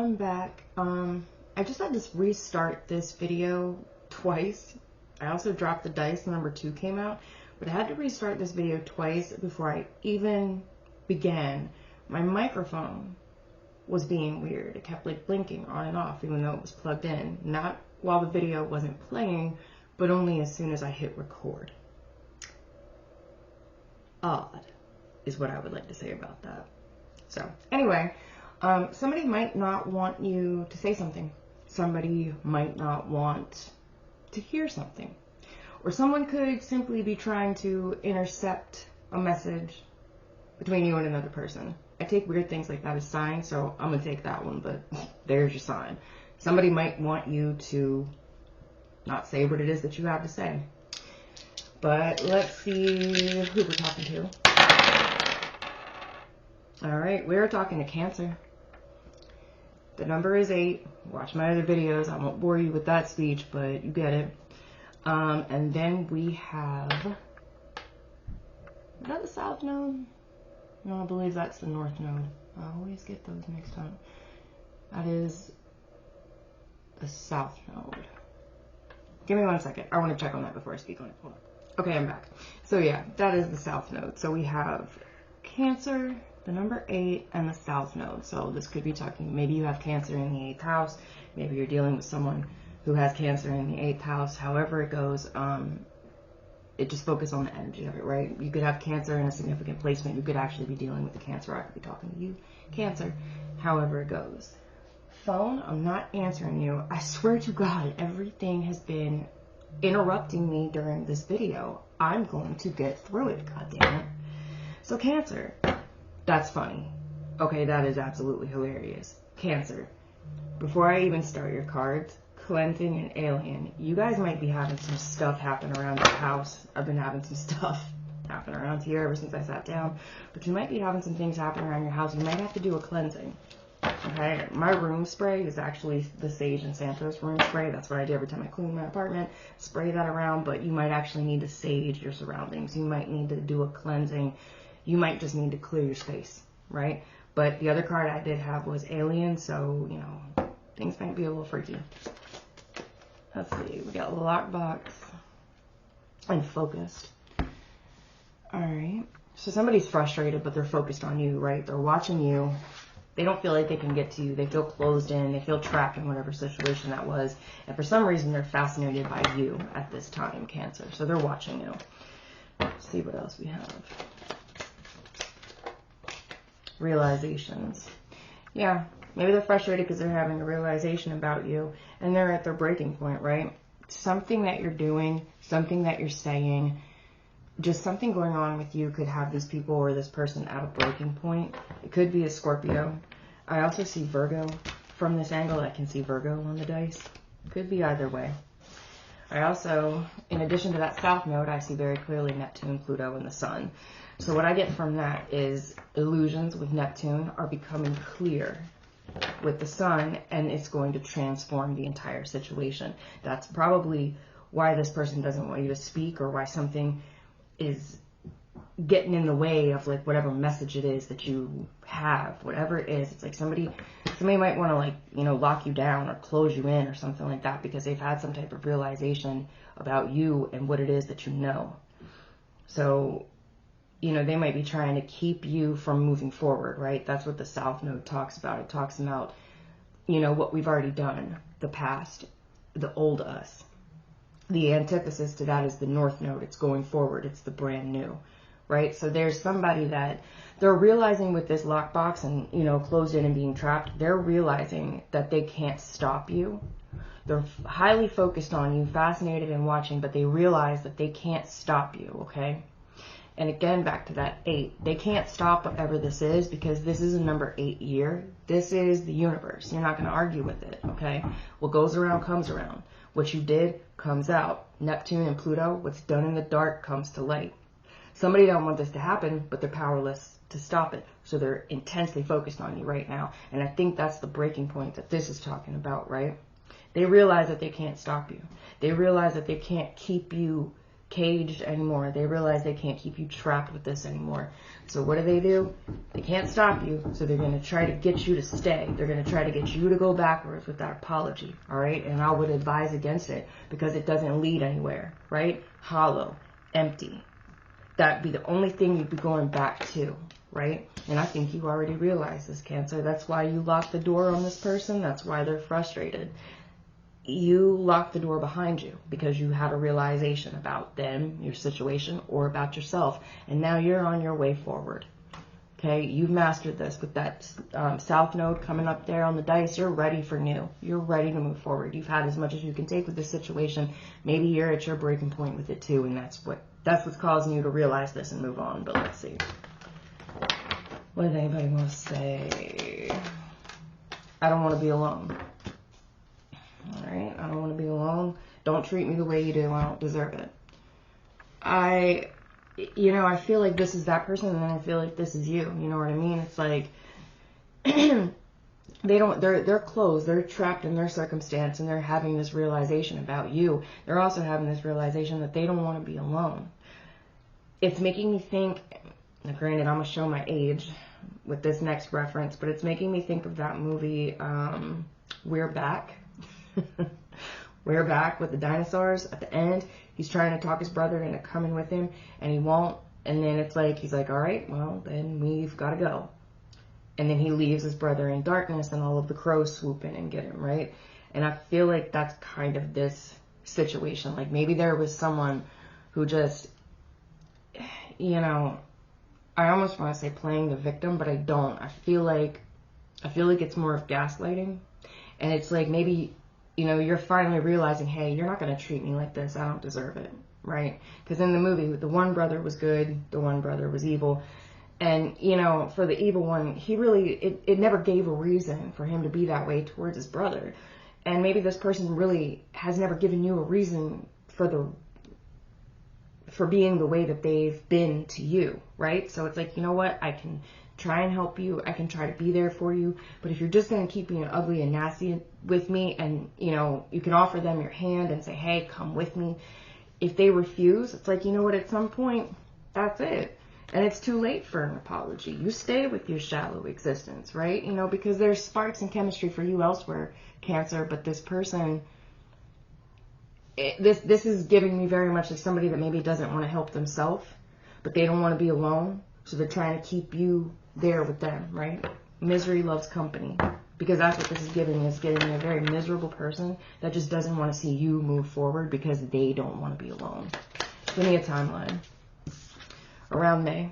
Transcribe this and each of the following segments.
I'm back. I just had to restart this video twice. I also dropped the dice, number 2 came out, but I had to restart this video twice before I even began. My microphone was being weird. It kept like blinking on and off even though it was plugged in. Not while the video wasn't playing, but only as soon as I hit record. Odd is what I would like to say about that. So anyway, somebody might not want you to say something. Somebody might not want to hear something. Or someone could simply be trying to intercept a message between you and another person. I take weird things like that as signs, so I'm going to take that one, but there's your sign. Somebody might want you to not say what it is that you have to say. But let's see who we're talking to. Alright, we're talking to Cancer. The number is 8. Watch my other videos. I won't bore you with that speech, but you get it. And then we have... Is that the South Node? No, I believe that's the North Node. I always get those mixed up. That is the South Node. Give me 1 second. I want to check on that before I speak on it. Hold on. Okay, I'm back. So yeah, that is the South Node. So we have Cancer, the number 8, and the South Node. So this could be talking, maybe you have Cancer in the 8th house. Maybe you're dealing with someone who has Cancer in the 8th house. However it goes, it just focuses on the energy of it, right? You could have Cancer in a significant placement. You could actually be dealing with the Cancer. I could be talking to you, Cancer. However it goes. Phone, I'm not answering you. I swear to God, everything has been interrupting me during this video. I'm going to get through it, God damn it. So Cancer, that's funny. Okay, that is absolutely hilarious. Cancer, before I even start your cards, Cleansing and Alien, you guys might be having some stuff happen around your house. I've been having some stuff happen around here ever since I sat down. But you might be having some things happen around your house. You might have to do a cleansing. Okay, my room spray is actually the Sage and Santos room spray. That's what I do every time I clean my apartment. Spray that around, but you might actually need to sage your surroundings. You might need to do a cleansing. You might just need to clear your space, right? But the other card I did have was Alien, so, you know, things might be a little freaky. Let's see, we got Lockbox and Focused. Alright, so somebody's frustrated, but they're focused on you, right? They're watching you. They don't feel like they can get to you. They feel closed in. They feel trapped in whatever situation that was. And for some reason, they're fascinated by you at this time, Cancer. So they're watching you. Let's see what else we have. Realizations. Yeah, maybe they're frustrated because they're having a realization about you. And they're at their breaking point, right? Something that you're doing, something that you're saying, just something going on with you could have these people or this person at a breaking point. It could be a Scorpio. I also see Virgo. From this angle, I can see Virgo on the dice. Could be either way. I also, in addition to that South Node, I see very clearly Neptune, Pluto, and the Sun. So what I get from that is illusions with Neptune are becoming clear with the Sun, and it's going to transform the entire situation. That's probably why this person doesn't want you to speak, or why something is getting in the way of like whatever message it is that you have, whatever it is. It's like somebody might want to, like, you know, lock you down or close you in or something like that because they've had some type of realization about you and what it is that you know. So, you know, they might be trying to keep you from moving forward, right? That's what the South Node talks about. It talks about, you know, what we've already done, the past, the old us. The antithesis to that is the North Node. It's going forward. It's the brand new, right? So there's somebody that they're realizing with this lockbox and, you know, closed in and being trapped, they're realizing that they can't stop you. They're highly focused on you, fascinated and watching, but they realize that they can't stop you, okay? And again, back to that 8. They can't stop whatever this is because this is a number 8 year. This is the universe. You're not going to argue with it, okay? What goes around comes around. What you did comes out. Neptune and Pluto, what's done in the dark comes to light. Somebody don't want this to happen, but they're powerless to stop it. So they're intensely focused on you right now. And I think that's the breaking point that this is talking about, right? They realize that they can't stop you. They realize that they can't keep you caged anymore. They realize they can't keep you trapped with this anymore. So what do? They can't stop you, so they're going to try to get you to stay. They're going to try to get you to go backwards with that apology, all right? And I would advise against it because it doesn't lead anywhere, right? Hollow, empty. That'd be the only thing you'd be going back to, right? And I think you already realize this, Cancer. That's why you locked the door on this person. That's why they're frustrated. You locked the door behind you because you had a realization about them, your situation, or about yourself. And now you're on your way forward. Okay, you've mastered this with that South Node coming up there on the dice. You're ready for new. You're ready to move forward. You've had as much as you can take with this situation. Maybe you're at your breaking point with it too, and that's what's causing you to realize this and move on. But let's see. What does anybody want to say? I don't want to be alone. Alright, I don't want to be alone. Don't treat me the way you do. I don't deserve it. I feel like this is that person, and then I feel like this is you. You know what I mean? It's like, they're closed. They're trapped in their circumstance, and they're having this realization about you. They're also having this realization that they don't want to be alone. It's making me think, now granted, I'm going to show my age with this next reference, but it's making me think of that movie, We're Back. We're Back with the dinosaurs. At the end, he's trying to talk his brother into coming with him, and he won't. And then it's like, he's like, all right, well, then we've got to go. And then he leaves his brother in darkness, and all of the crows swoop in and get him, right? And I feel like that's kind of this situation. Like maybe there was someone who just, I almost want to say playing the victim, but I don't. I feel like it's more of gaslighting. And it's like maybe, you're finally realizing, hey, you're not going to treat me like this. I don't deserve it, right? Because in the movie, the one brother was good, the one brother was evil. And, for the evil one, he really, it never gave a reason for him to be that way towards his brother. And maybe this person really has never given you a reason for being the way that they've been to you, right? So it's like, you know what? I can try and help you. I can try to be there for you. But if you're just going to keep being ugly and nasty with me, and, you can offer them your hand and say, hey, come with me. If they refuse, it's like, you know what? At some point, that's it. And it's too late for an apology. You stay with your shallow existence, right? Because there's sparks and chemistry for you elsewhere, Cancer. But this person, this is giving me very much like somebody that maybe doesn't want to help themselves, but they don't want to be alone. So they're trying to keep you there with them, right? Misery loves company. Because that's what this is giving me. It's giving me a very miserable person that just doesn't want to see you move forward because they don't want to be alone. Give me a timeline. Around May.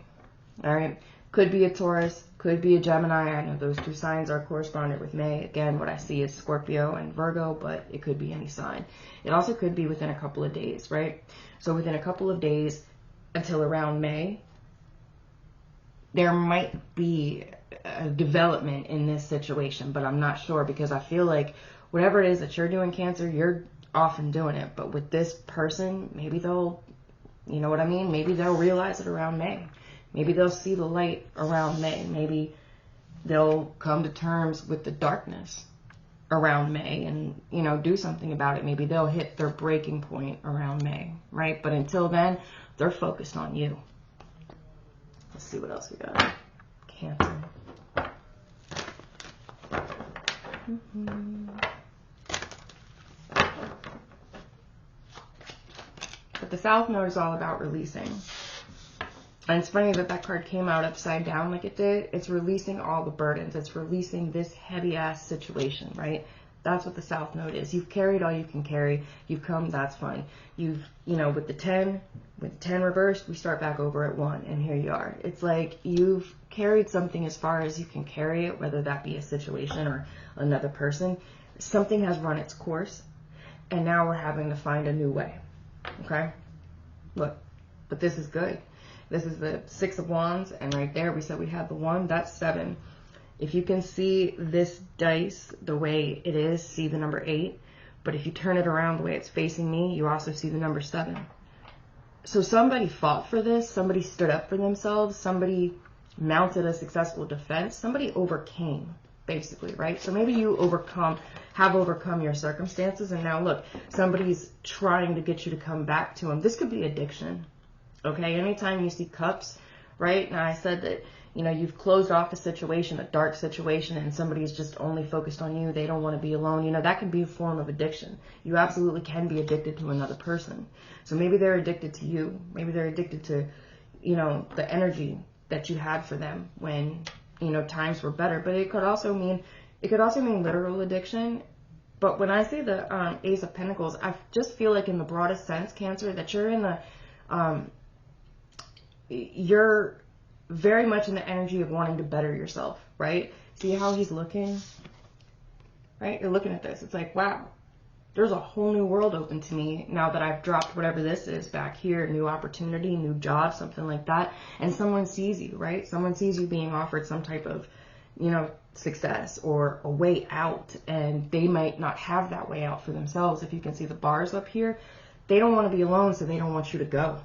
Alright? Could be a Taurus. Could be a Gemini. I know those two signs are correspondent with May. Again, what I see is Scorpio and Virgo, but it could be any sign. It also could be within a couple of days, right? So within a couple of days until around May, there might be a development in this situation, but I'm not sure because I feel like whatever it is that you're doing, Cancer, you're often doing it. But with this person, maybe they'll, you know what I mean? Maybe they'll realize it around May. Maybe they'll see the light around May. Maybe they'll come to terms with the darkness around May and, do something about it. Maybe they'll hit their breaking point around May, right? But until then, they're focused on you. Let's see what else we got. Cancer. But the South Node is all about releasing. And it's funny that card came out upside down like it did. It's releasing all the burdens. It's releasing this heavy-ass situation, right? That's what the South Node is. You've carried all you can carry. You've come, that's fine. You've, with the 10 reversed, we start back over at 1, and here you are. It's like you've carried something as far as you can carry it, whether that be a situation or another person. Something has run its course, and now we're having to find a new way, okay? Look, but this is good. This is the 6 of Wands, and right there we said we had the 1. That's 7. If you can see this dice the way it is, see the number 8. But if you turn it around the way it's facing me, you also see the number 7. So somebody fought for this. Somebody stood up for themselves. Somebody mounted a successful defense. Somebody overcame. basically, right? So maybe you have overcome your circumstances, and now look, somebody's trying to get you to come back to them. This could be addiction, okay? Anytime you see cups, right? Now I said that, you know, you've closed off a situation, a dark situation, and somebody's just only focused on you. They don't want to be alone. You know, that can be a form of addiction. You absolutely can be addicted to another person. So maybe they're addicted to you. Maybe they're addicted to, you know, the energy that you had for them when, you know, times were better. But it could also mean literal addiction. But when I say the Ace of Pentacles, I just feel like in the broadest sense, Cancer, that you're in the, you're very much in the energy of wanting to better yourself, right? See how he's looking, right? You're looking at this. It's like, wow, there's a whole new world open to me now that I've dropped whatever this is back here, new opportunity, new job, something like that. And someone sees you, right? Someone sees you being offered some type of, you know, success or a way out, and they might not have that way out for themselves. If you can see the bars up here, they don't want to be alone, so they don't want you to go.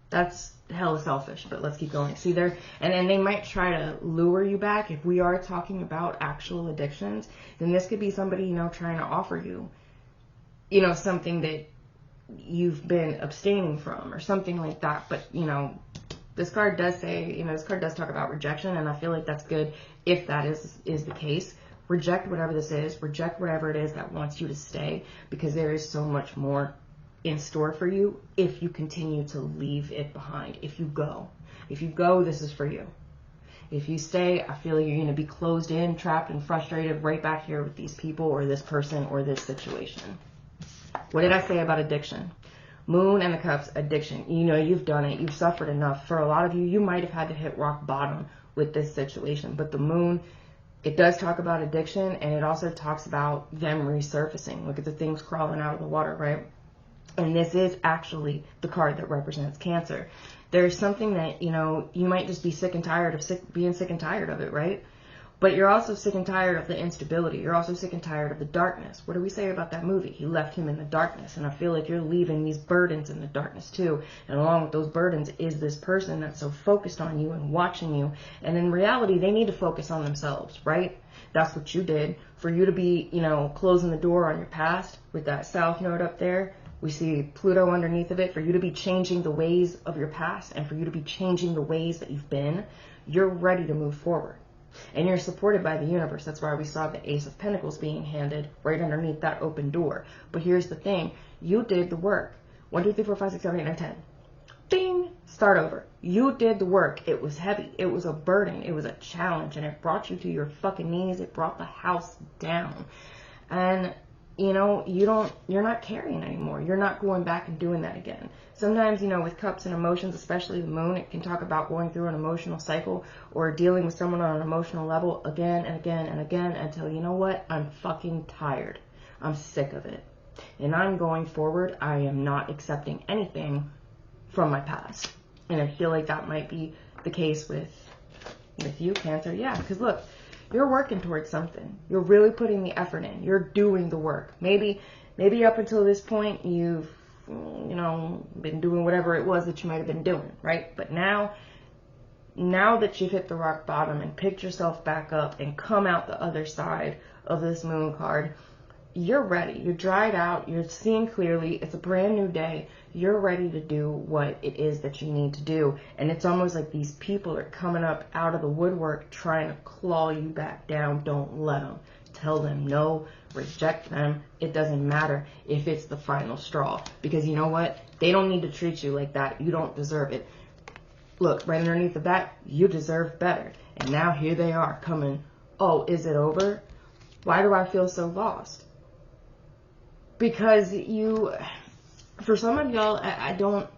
That's hella selfish, but let's keep going. See there, and they might try to lure you back. If we are talking about actual addictions, then this could be somebody, you know, trying to offer you, you know, something that you've been abstaining from or something like that. But, you know, this card does say, you know, this card does talk about rejection, and I feel like that's good if that is the case. Reject whatever this is. Reject whatever it is that wants you to stay, because there is so much more in store for you if you continue to leave it behind. If you go, this is for you. If you stay, I feel like you're going to be closed in, trapped, and frustrated right back here with these people or this person or this situation. What did I say about addiction? Moon and the Cups, addiction. You know, you've done it. You've suffered enough. For a lot of you, you might have had to hit rock bottom with this situation. But the Moon, it does talk about addiction, and it also talks about them resurfacing. Look at the things crawling out of the water, right? And this is actually the card that represents Cancer. There's something that, you know, you might just be sick and tired of being sick and tired of it, right? But you're also sick and tired of the instability. You're also sick and tired of the darkness. What do we say about that movie? He left him in the darkness. And I feel like you're leaving these burdens in the darkness too. And along with those burdens is this person that's so focused on you and watching you. And in reality, they need to focus on themselves, right? That's what you did. For you to be, you know, closing the door on your past with that South Node up there. We see Pluto underneath of it. For you to be changing the ways of your past and for you to be changing the ways that you've been, you're ready to move forward. And you're supported by the universe. That's why we saw the Ace of Pentacles being handed right underneath that open door. But here's the thing. You did the work. 1, 2, 3, 4, 5, 6, 7, 8, 9, 10. Bing! Start over. You did the work. It was heavy. It was a burden. It was a challenge. And it brought you to your fucking knees. It brought the house down. And you know, you're not carrying anymore. You're not going back and doing that again. Sometimes, you know, with Cups and emotions, especially the Moon, it can talk about going through an emotional cycle or dealing with someone on an emotional level again and again and again until, you know what, I'm fucking tired. I'm sick of it. And I'm going forward. I am not accepting anything from my past. And I feel like that might be the case with you, Cancer. Yeah, because look, you're working towards something. You're really putting the effort in. You're doing the work. Maybe up until this point, you've, you know, been doing whatever it was that you might have been doing, right? But now that you've hit the rock bottom and picked yourself back up and come out the other side of this Moon card, you're ready. You're dried out. You're seeing clearly. It's a brand new day. You're ready to do what it is that you need to do. And it's almost like these people are coming up out of the woodwork trying to claw you back down. Don't let them. Tell them no. Reject them. It doesn't matter if it's the final straw. Because you know what? They don't need to treat you like that. You don't deserve it. Look, right underneath of that, you deserve better. And now here they are coming. Oh, is it over? Why do I feel so lost? Because for some of y'all, I don't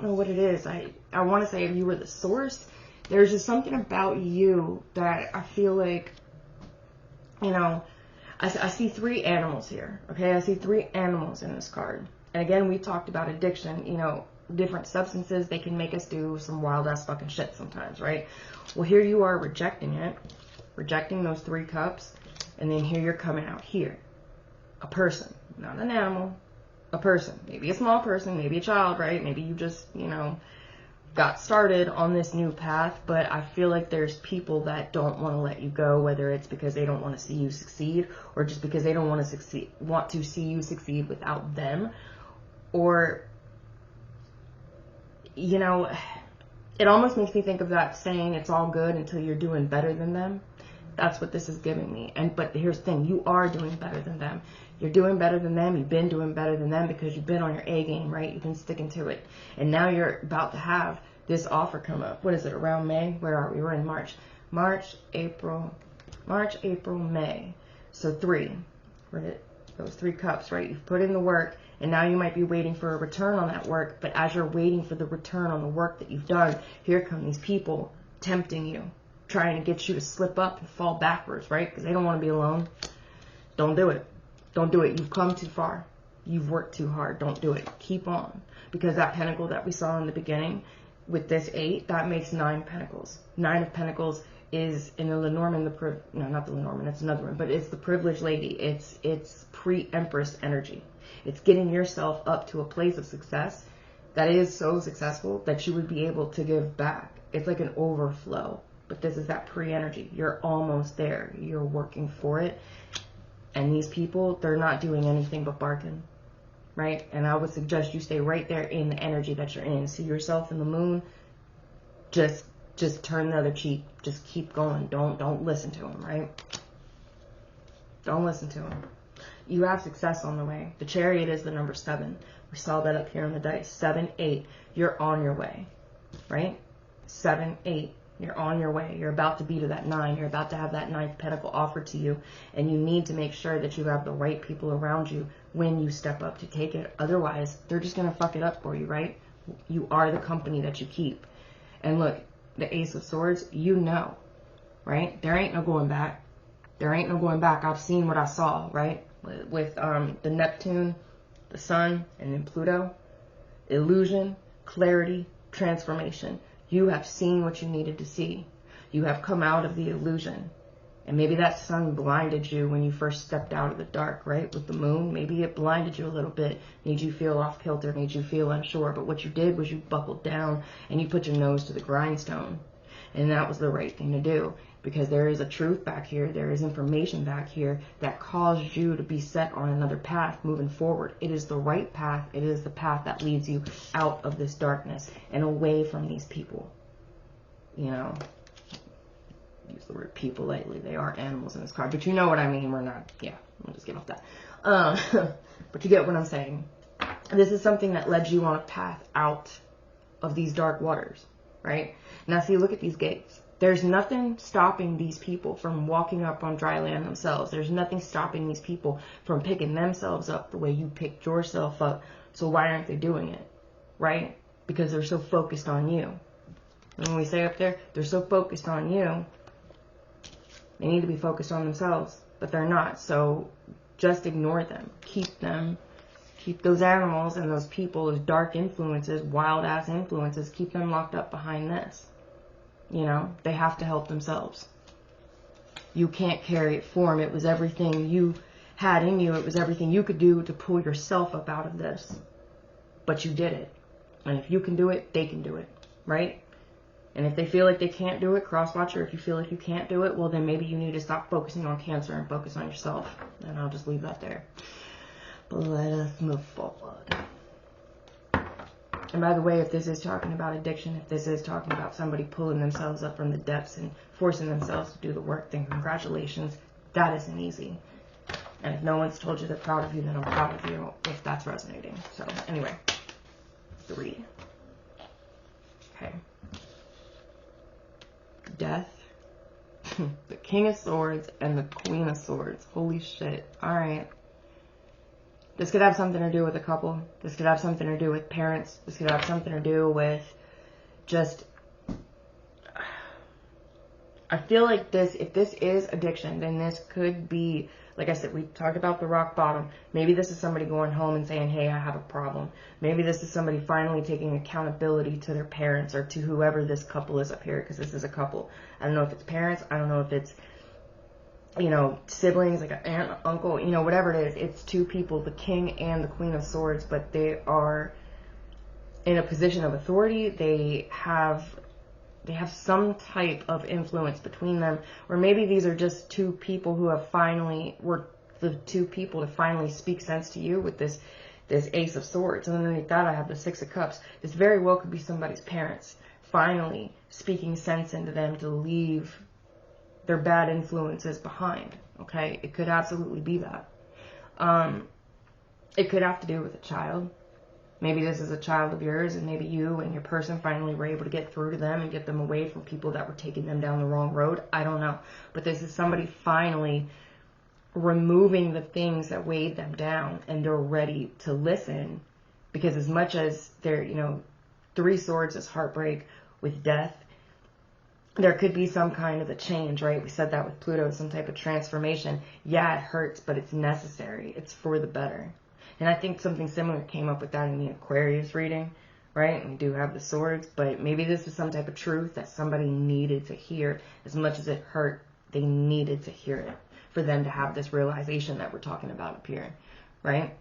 know what it is. I want to say if you were the source, there's just something about you that I feel like, you know, I see 3 animals here, okay? I see 3 animals in this card. And again, we talked about addiction, you know, different substances, they can make us do some wild ass fucking shit sometimes, right? Well, here you are rejecting it, rejecting those 3 cups, and then here you're coming out here. A person, not an animal, a person. Maybe a small person, maybe a child, right? Maybe you just, you know, got started on this new path, but I feel like there's people that don't want to let you go, whether it's because they don't want to see you succeed, or just because they don't want to see you succeed without them. Or, you know, it almost makes me think of that saying, it's all good until you're doing better than them. That's what this is giving me. But here's the thing, you are doing better than them. You're doing better than them. You've been doing better than them because you've been on your A game, right? You've been sticking to it. And now you're about to have this offer come up. What is it, around May? Where are we? We're in March. March, April, May. So 3. Those 3 cups, right? You've put in the work, and now you might be waiting for a return on that work. But as you're waiting for the return on the work that you've done, here come these people tempting you, trying to get you to slip up and fall backwards, right? Because they don't want to be alone. Don't do it. Don't do it. You've come too far. You've worked too hard. Don't do it. Keep on. Because that pentacle that we saw in the beginning with this 8, that makes 9 pentacles. 9 of pentacles is in the Lenormand, no, not the Lenormand, that's another one, but it's the privileged lady. It's pre-empress energy. It's getting yourself up to a place of success that is so successful that you would be able to give back. It's like an overflow. But this is that pre-energy. You're almost there. You're working for it. And these people, they're not doing anything but barking, right? And I would suggest you stay right there in the energy that you're in. See yourself in the moon. Just turn the other cheek. Just keep going. Don't listen to them, right? Don't listen to them. You have success on the way. The Chariot is the number 7. We saw that up here on the dice. 7, 8. You're on your way, right? 7, 8. You're on your way. You're about to be to that 9. You're about to have that 9th pentacle offered to you. And you need to make sure that you have the right people around you when you step up to take it. Otherwise, they're just going to fuck it up for you, right? You are the company that you keep. And look, the Ace of Swords, you know, right? There ain't no going back. There ain't no going back. I've seen what I saw, right? With the Neptune, the Sun, and then Pluto. Illusion, clarity, transformation. You have seen what you needed to see. You have come out of the illusion. And maybe that sun blinded you when you first stepped out of the dark, right? With the moon, maybe it blinded you a little bit, made you feel off kilter, made you feel unsure. But what you did was you buckled down and you put your nose to the grindstone. And that was the right thing to do, because there is a truth back here. There is information back here that caused you to be set on another path moving forward. It is the right path. It is the path that leads you out of this darkness and away from these people. You know, use the word people lightly. They are animals in this card, but you know what I mean. We're not, yeah, I'll just get off that. But you get what I'm saying. This is something that led you on a path out of these dark waters, right? Now, see, look at these gates. There's nothing stopping these people from walking up on dry land themselves. There's nothing stopping these people from picking themselves up the way you picked yourself up. So why aren't they doing it, right? Because they're so focused on you. And when we say up there, they're so focused on you, they need to be focused on themselves, but they're not. So just ignore them. Keep those animals and those people, those dark influences, wild-ass influences, keep them locked up behind this. You know, they have to help themselves. You can't carry it for them. It was everything you had in you. It was everything you could do to pull yourself up out of this. But you did it. And if you can do it, they can do it, right? And if they feel like they can't do it, cross-watcher, if you feel like you can't do it, well, then maybe you need to stop focusing on Cancer and focus on yourself. And I'll just leave that there. But let us move forward. And by the way, if this is talking about addiction, if this is talking about somebody pulling themselves up from the depths and forcing themselves to do the work, then congratulations. That isn't easy. And if no one's told you they're proud of you, then I'm proud of you if that's resonating. So anyway, 3. Okay. Death, the King of Swords, and the Queen of Swords. Holy shit. Alright. This could have something to do with a couple. This could have something to do with parents. This could have something to do with just... I feel like this, if this is addiction, then this could be, like I said, we talked about the rock bottom. Maybe this is somebody going home and saying, hey, I have a problem. Maybe this is somebody finally taking accountability to their parents or to whoever this couple is up here, because this is a couple. I don't know if it's parents. I don't know if it's, you know, siblings, like an aunt, uncle, you know, whatever it is. It's 2 people, the King and the Queen of Swords, but they are in a position of authority. They have some type of influence between them, or maybe these are just two people who have finally were the two people to finally speak sense to you with this Ace of Swords. And underneath that I have the Six of Cups. This very well could be somebody's parents finally speaking sense into them to leave their bad influences behind. Okay, it could absolutely be that. It could have to do with a child. Maybe this is a child of yours, and maybe you and your person finally were able to get through to them and get them away from people that were taking them down the wrong road. I don't know. But this is somebody finally removing the things that weighed them down, and they're ready to listen. Because as much as they're, Three Swords is heartbreak with death, there could be some kind of a change, right? We said that with Pluto, some type of transformation. Yeah, it hurts, but it's necessary. It's for the better. And I think something similar came up with that in the Aquarius reading, right? And we do have the swords, but maybe this is some type of truth that somebody needed to hear. As much as it hurt, they needed to hear it for them to have this realization that we're talking about up here, right?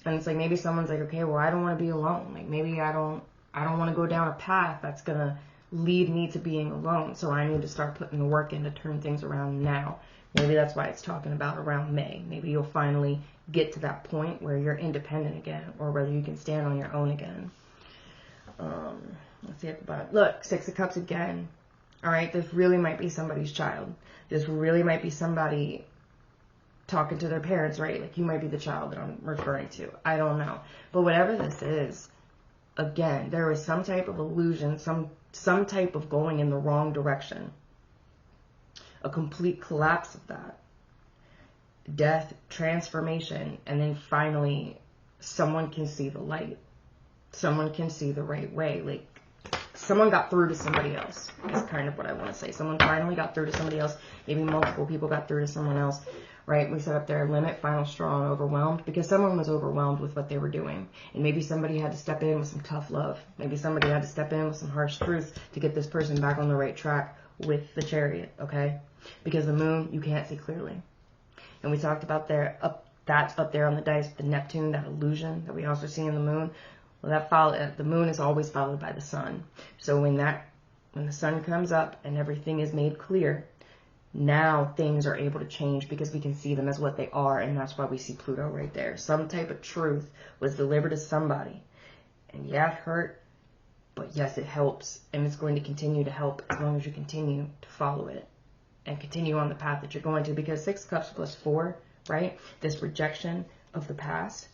And it's like maybe someone's like, okay, well, I don't want to be alone. Like maybe I don't want to go down a path that's going to lead me to being alone. So I need to start putting the work in to turn things around now. Maybe that's why it's talking about around May. Maybe you'll finally get to that point where you're independent again, or whether you can stand on your own again. Let's see at the bottom. Look, Six of Cups again. All right, this really might be somebody's child. This really might be somebody talking to their parents, right? Like you might be the child that I'm referring to. I don't know. But whatever this is, again, there is some type of illusion, some type of going in the wrong direction. A complete collapse of that. Death, transformation, and then finally someone can see the light. Someone can see the right way. Like someone got through to somebody else. That's kind of what I want to say. Someone finally got through to somebody else. Maybe multiple people got through to someone else. Right? We set up their limit, final straw, and overwhelmed, because someone was overwhelmed with what they were doing. And maybe somebody had to step in with some tough love. Maybe somebody had to step in with some harsh truth to get this person back on the right track with the Chariot, okay? Because the moon, you can't see clearly. And we talked about that's up there on the dice, the Neptune, that illusion that we also see in the moon. Well, the moon is always followed by the sun. So when the sun comes up and everything is made clear, now things are able to change because we can see them as what they are, and that's why we see Pluto right there. Some type of truth was delivered to somebody. And yeah, it hurt, but yes, it helps, and it's going to continue to help as long as you continue to follow it and continue on the path that you're going to, because 6 cups plus 4, right? This rejection of the past,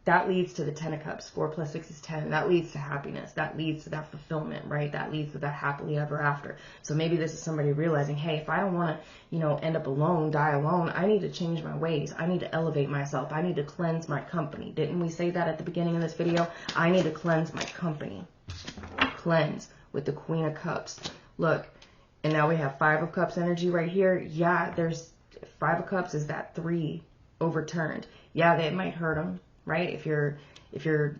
that leads to the 10 of cups. 4 plus 6 is 10. That leads to happiness. That leads to that fulfillment, right? That leads to that happily ever after. So maybe this is somebody realizing, hey, if I don't want to, end up alone, die alone, I need to change my ways. I need to elevate myself. I need to cleanse my company. Didn't we say that at the beginning of this video? I need to cleanse my company. Cleanse with the Queen of Cups. Look, and now we have 5 of Cups energy right here. Yeah, there's 5 of Cups is that 3 overturned. Yeah, that might hurt them. Right? If you're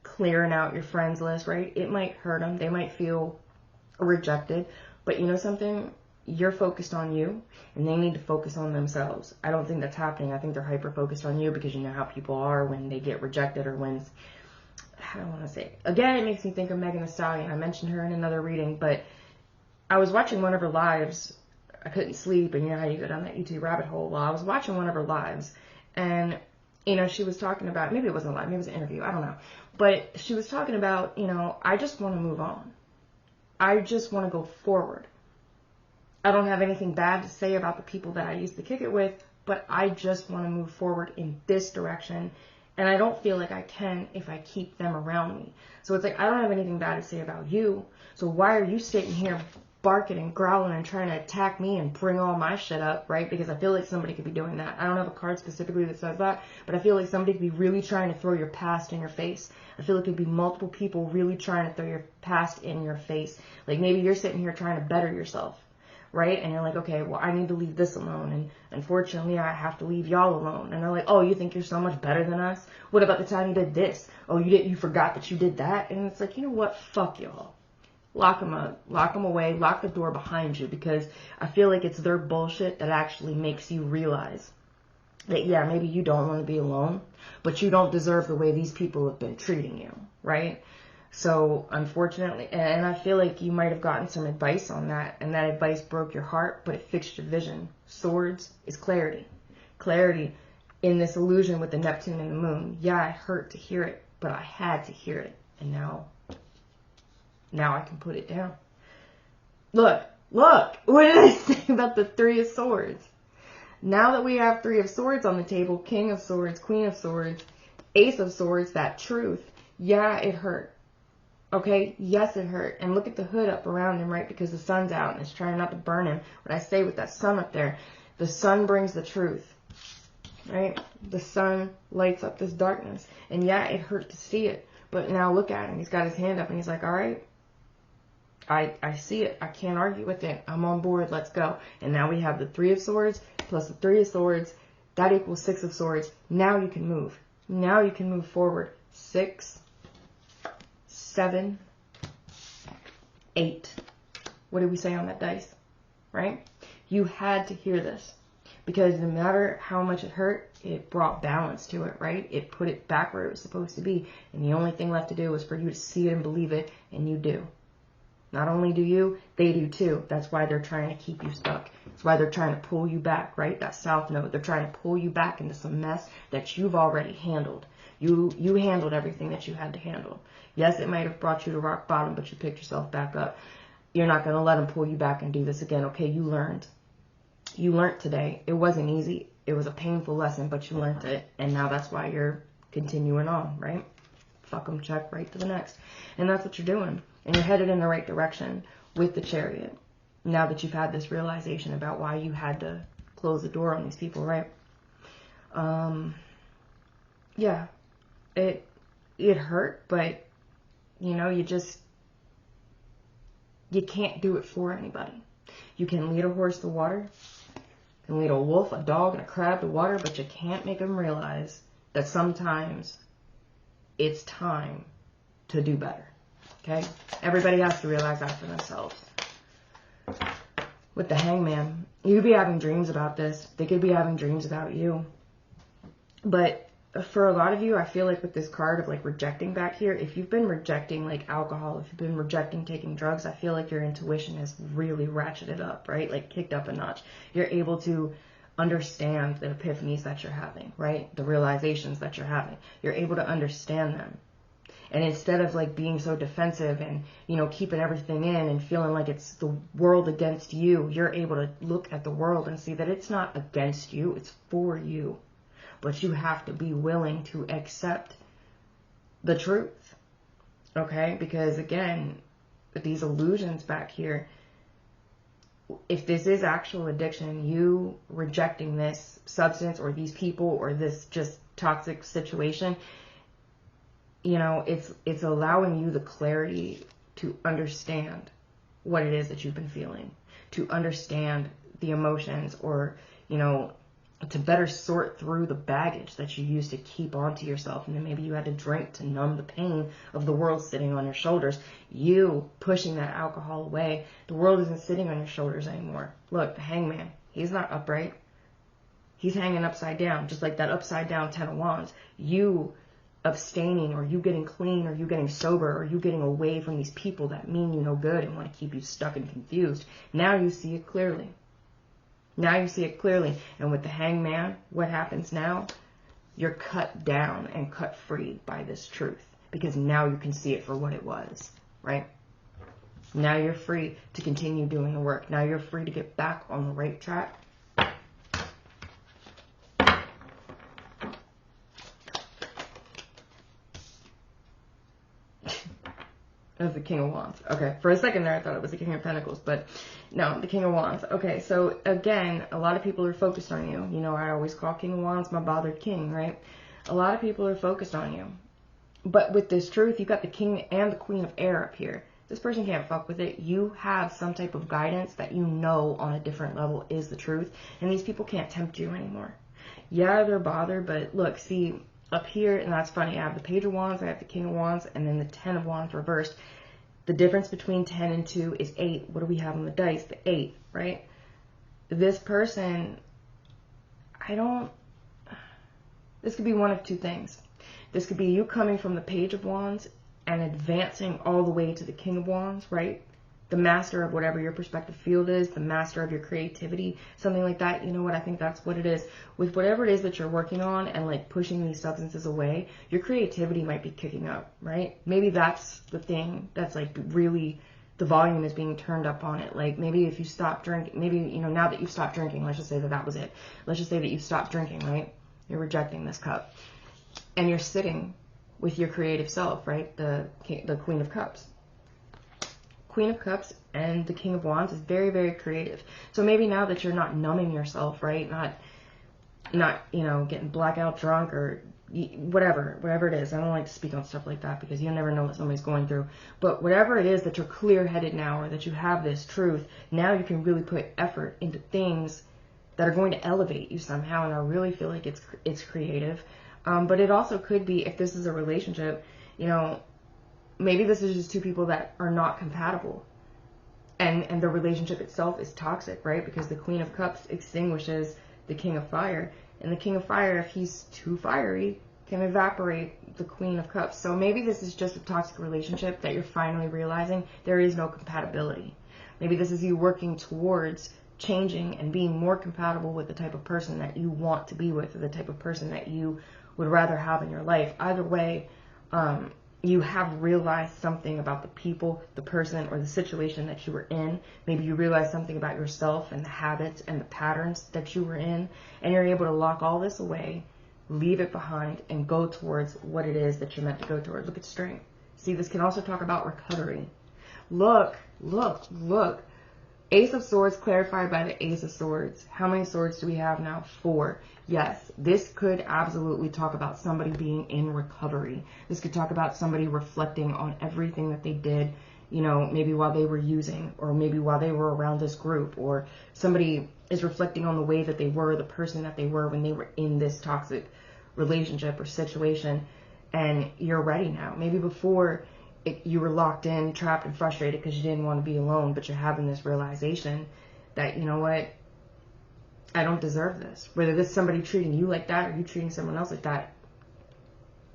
clearing out your friends list, right? It might hurt them. They might feel rejected. But you know something? You're focused on you, and they need to focus on themselves. I don't think that's happening. I think they're hyper-focused on you because you know how people are when they get rejected, or when, I don't want to say. Again, it makes me think of Megan Thee Stallion. I mentioned her in another reading, but I was watching one of her lives. I couldn't sleep, and you know how you go down that YouTube rabbit hole. Well, I was watching one of her lives, and she was talking about, maybe it wasn't a live, maybe it was an interview, I don't know. But she was talking about, I just want to move on. I just want to go forward. I don't have anything bad to say about the people that I used to kick it with, but I just want to move forward in this direction. And I don't feel like I can if I keep them around me. So it's like, I don't have anything bad to say about you. So why are you sitting here barking and growling and trying to attack me and bring all my shit up, right? Because I feel like somebody could be doing that. I don't have a card specifically that says that, but I feel like somebody could be really trying to throw your past in your face. I feel like it could be multiple people really trying to throw your past in your face. Like maybe you're sitting here trying to better yourself, right? And you're like, okay, well, I need to leave this alone, and unfortunately I have to leave y'all alone. And they're like, oh, you think you're so much better than us? What about the time you did this? Oh, you forgot that you did that? And it's like, you know what? Fuck y'all. Lock them up, lock them away, lock the door behind you, because I feel like it's their bullshit that actually makes you realize that, yeah, maybe you don't want to be alone, but you don't deserve the way these people have been treating you, right? So unfortunately, and I feel like you might have gotten some advice on that, and that advice broke your heart, but it fixed your vision. Swords is clarity. Clarity in this illusion with the Neptune and the moon. Yeah, it hurt to hear it, but I had to hear it. And now I can put it down. Look, what did I say about the Three of Swords? Now that we have Three of Swords on the table, King of Swords, Queen of Swords, Ace of Swords, that truth, yeah, it hurt. Okay, yes, it hurt. And look at the hood up around him, right? Because the sun's out and it's trying not to burn him. What I say with that sun up there, the sun brings the truth, right? The sun lights up this darkness. And yeah, it hurt to see it. But now look at him. He's got his hand up and he's like, all right, I see it. I can't argue with it. I'm on board. Let's go. And now we have the Three of Swords plus the Three of Swords. That equals Six of Swords. Now you can move. Now you can move forward. 6, 7, 8. What did we say on that dice? Right? You had to hear this. Because no matter how much it hurt, it brought balance to it, right? It put it back where it was supposed to be. And the only thing left to do was for you to see it and believe it. And you do. Not only do you, they do too. That's why they're trying to keep you stuck. That's why they're trying to pull you back, right? That South Node. They're trying to pull you back into some mess that you've already handled. You handled everything that you had to handle. Yes, it might have brought you to rock bottom, but you picked yourself back up. You're not going to let them pull you back and do this again. Okay, you learned. You learned today. It wasn't easy. It was a painful lesson, but you learned it. And now that's why you're continuing on, right? Fuck them, check, right to the next. And that's what you're doing. And you're headed in the right direction with the Chariot. Now that you've had this realization about why you had to close the door on these people, right? Yeah, it hurt, but you know, you can't do it for anybody. You can lead a horse to water, you can lead a wolf, a dog, and a crab to water, but you can't make them realize that sometimes it's time to do better. Okay? Everybody has to realize that for themselves. With the Hangman, you could be having dreams about this. They could be having dreams about you. But for a lot of you, I feel like with this card of like rejecting back here, if you've been rejecting like alcohol, if you've been rejecting taking drugs, I feel like your intuition has really ratcheted up, right? Like kicked up a notch. You're able to understand the epiphanies that you're having, right? The realizations that you're having. You're able to understand them. And instead of like being so defensive and, you know, keeping everything in and feeling like it's the world against you, you're able to look at the world and see that it's not against you, it's for you. But you have to be willing to accept the truth, okay? Because again, with these illusions back here, if this is actual addiction, you rejecting this substance or these people or this just toxic situation, you know, it's allowing you the clarity to understand what it is that you've been feeling, to understand the emotions, or, you know, to better sort through the baggage that you used to keep onto yourself. And then maybe you had to drink to numb the pain of the world sitting on your shoulders. You pushing that alcohol away. The world isn't sitting on your shoulders anymore. Look, the Hangman, he's not upright. He's hanging upside down, just like that upside down 10 of Wands. You abstaining, or you getting clean, or you getting sober, or you getting away from these people that mean you no good and want to keep you stuck and confused. Now you see it clearly. Now you see it clearly. And with the Hangman, what happens now? You're cut down and cut free by this truth, because now you can see it for what it was, right? Now you're free to continue doing the work. Now you're free to get back on the right track. It was the King of Wands. Okay, for a second there I thought it was the King of Pentacles, but no, the King of Wands. Okay, so again, a lot of people are focused on you. You know, I always call King of Wands my bothered king, right? A lot of people are focused on you. But with this truth, you've got the King and the Queen of Air up here. This person can't fuck with it. You have some type of guidance that you know on a different level is the truth, and these people can't tempt you anymore. Yeah, they're bothered, but look, see, up here, and that's funny, I have the Page of Wands, I have the King of Wands, and then the 10 of Wands reversed. The difference between 10 and 2 is 8. What do we have on the dice? The 8, right? This person, I don't This could be one of two things. This could be you coming from the Page of Wands and advancing all the way to the King of Wands, right? The master of whatever your perspective field is, the master of your creativity, something like that. You know what? I think that's what it is. With whatever it is that you're working on and like pushing these substances away, your creativity might be kicking up, right? Maybe that's the thing that's like really, the volume is being turned up on it. Like maybe if you stop drinking, maybe, you know, now that you've stopped drinking, let's just say that that was it. Let's just say that you've stopped drinking, right? You're rejecting this cup and you're sitting with your creative self, right? The Queen of Cups. Queen of Cups and the King of Wands is very, very creative. So maybe now that you're not numbing yourself, right? Not, you know, getting blackout drunk or whatever it is. I don't like to speak on stuff like that because you never know what somebody's going through. But whatever it is that you're clear-headed now, or that you have this truth, now you can really put effort into things that are going to elevate you somehow. And I really feel like it's creative. But it also could be, if this is a relationship, you know, maybe this is just two people that are not compatible, and the relationship itself is toxic, right? Because the Queen of Cups extinguishes the King of Fire, and the King of Fire, if he's too fiery, can evaporate the Queen of Cups. So maybe this is just a toxic relationship that you're finally realizing there is no compatibility. Maybe this is you working towards changing and being more compatible with the type of person that you want to be with, or the type of person that you would rather have in your life. Either way, you have realized something about the people, the person, or the situation that you were in. Maybe you realized something about yourself and the habits and the patterns that you were in, and you're able to lock all this away, leave it behind, and go towards what it is that you're meant to go towards. Look at strength. See, this can also talk about recovery. Look. Ace of Swords clarified by the Ace of Swords. How many swords do we have now? 4. Yes, this could absolutely talk about somebody being in recovery. This could talk about somebody reflecting on everything that they did, you know, maybe while they were using, or maybe while they were around this group, or somebody is reflecting on the way that they were, the person that they were when they were in this toxic relationship or situation, and you're ready now. Maybe before you were locked in, trapped, and frustrated because you didn't want to be alone, but you're having this realization that, you know what, I don't deserve this. Whether this is somebody treating you like that or you treating someone else like that,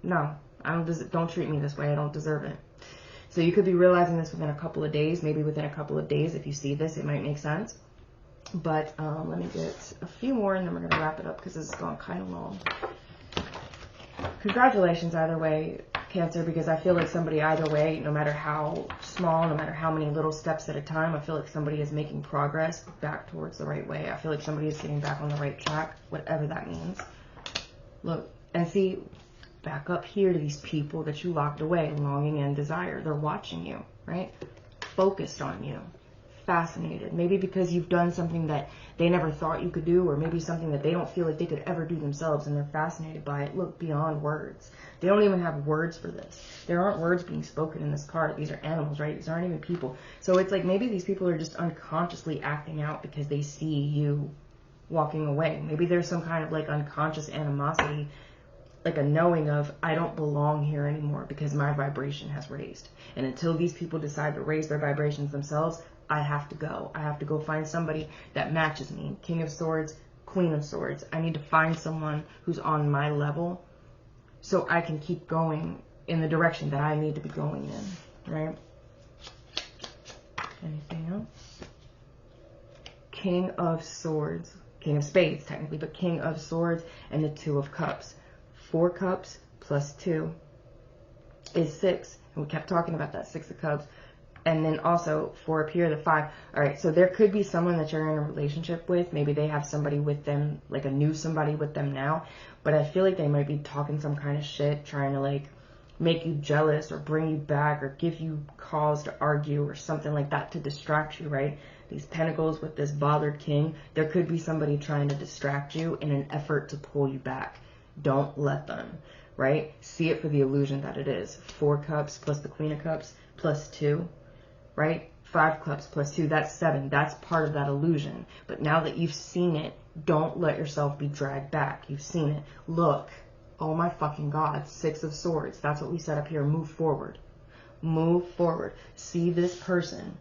no, don't treat me this way. I don't deserve it. So you could be realizing this within a couple of days. Maybe within a couple of days, if you see this, it might make sense. But let me get a few more and then we're going to wrap it up because this has gone kind of long. Congratulations either way, Cancer, because I feel like somebody either way, no matter how small, no matter how many little steps at a time, I feel like somebody is making progress back towards the right way. I feel like somebody is getting back on the right track, whatever that means. Look, and see, back up here to these people that you locked away, longing and desire. They're watching you, right? Focused on you. Fascinated. Maybe because you've done something that they never thought you could do, or maybe something that they don't feel like they could ever do themselves, and they're fascinated by it. Look, beyond words. They don't even have words for this. There aren't words being spoken in this card. These are animals, right? These aren't even people. So it's like maybe these people are just unconsciously acting out because they see you walking away. Maybe there's some kind of like unconscious animosity, like a knowing of, I don't belong here anymore because my vibration has raised. And until these people decide to raise their vibrations themselves, I have to go. I have to go find somebody that matches me. King of Swords, Queen of Swords. I need to find someone who's on my level so I can keep going in the direction that I need to be going in, right? Anything else? King of Swords. King of Spades, technically, but King of Swords and the 2 of Cups. 4 cups plus 2 is 6. And we kept talking about that 6 of Cups. And then also 4 up here, the 5. All right, so there could be someone that you're in a relationship with. Maybe they have somebody with them, like a new somebody with them now. But I feel like they might be talking some kind of shit, trying to like make you jealous or bring you back or give you cause to argue or something like that to distract you, right? These pentacles with this bothered king. There could be somebody trying to distract you in an effort to pull you back. Don't let them, right? See it for the illusion that it is. 4 cups plus the Queen of Cups plus 2. Right? 5 cups plus 2, that's 7. That's part of that illusion. But now that you've seen it, don't let yourself be dragged back. You've seen it. Look. Oh my fucking God. 6 of Swords. That's what we set up here. Move forward. Move forward. See this person.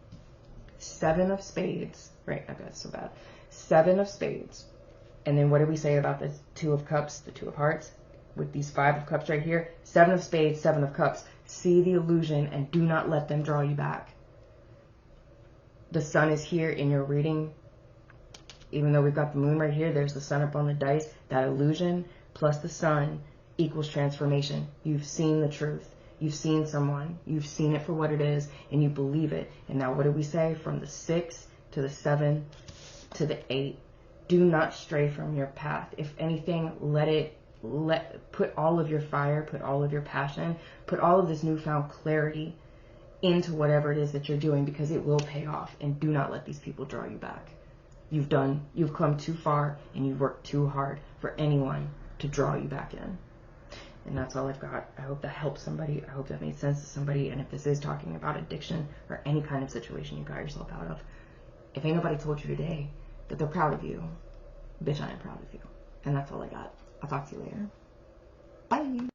7 of Spades. Right, okay, that's so bad. 7 of Spades. And then what did we say about the 2 of Cups, the 2 of Hearts? with these 5 of Cups right here, 7 of Spades, 7 of Cups. See the illusion and do not let them draw you back. The Sun is here in your reading. Even though we've got the Moon right here, there's the Sun up on the dice. That illusion plus the Sun equals transformation. You've seen the truth. You've seen someone. You've seen it for what it is, and you believe it. And now what do we say? From the 6 to the 7 to the 8. Do not stray from your path. If anything, put all of your fire, put all of your passion, put all of this newfound clarity into whatever it is that you're doing, because it will pay off. And do not let these people draw you back. You've come too far, and you've worked too hard for anyone to draw you back in. And that's all I've got. I hope that helps somebody. I hope that made sense to somebody. And if this is talking about addiction or any kind of situation you got yourself out of, if ain't nobody told you today that they're proud of you, bitch, I am proud of you. And that's all I got. I'll talk to you later. Bye.